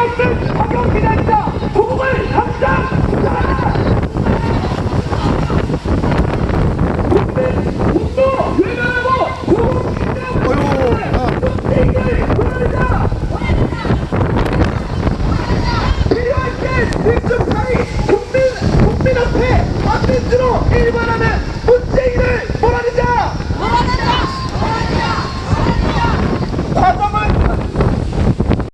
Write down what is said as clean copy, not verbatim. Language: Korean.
필요할때 적용 기다리자 조국을 당장 구성하라. 국민 외면하고 조국 시대를 보내자. 필요할 때 민주파이 국민 앞에 안민주로 일관하는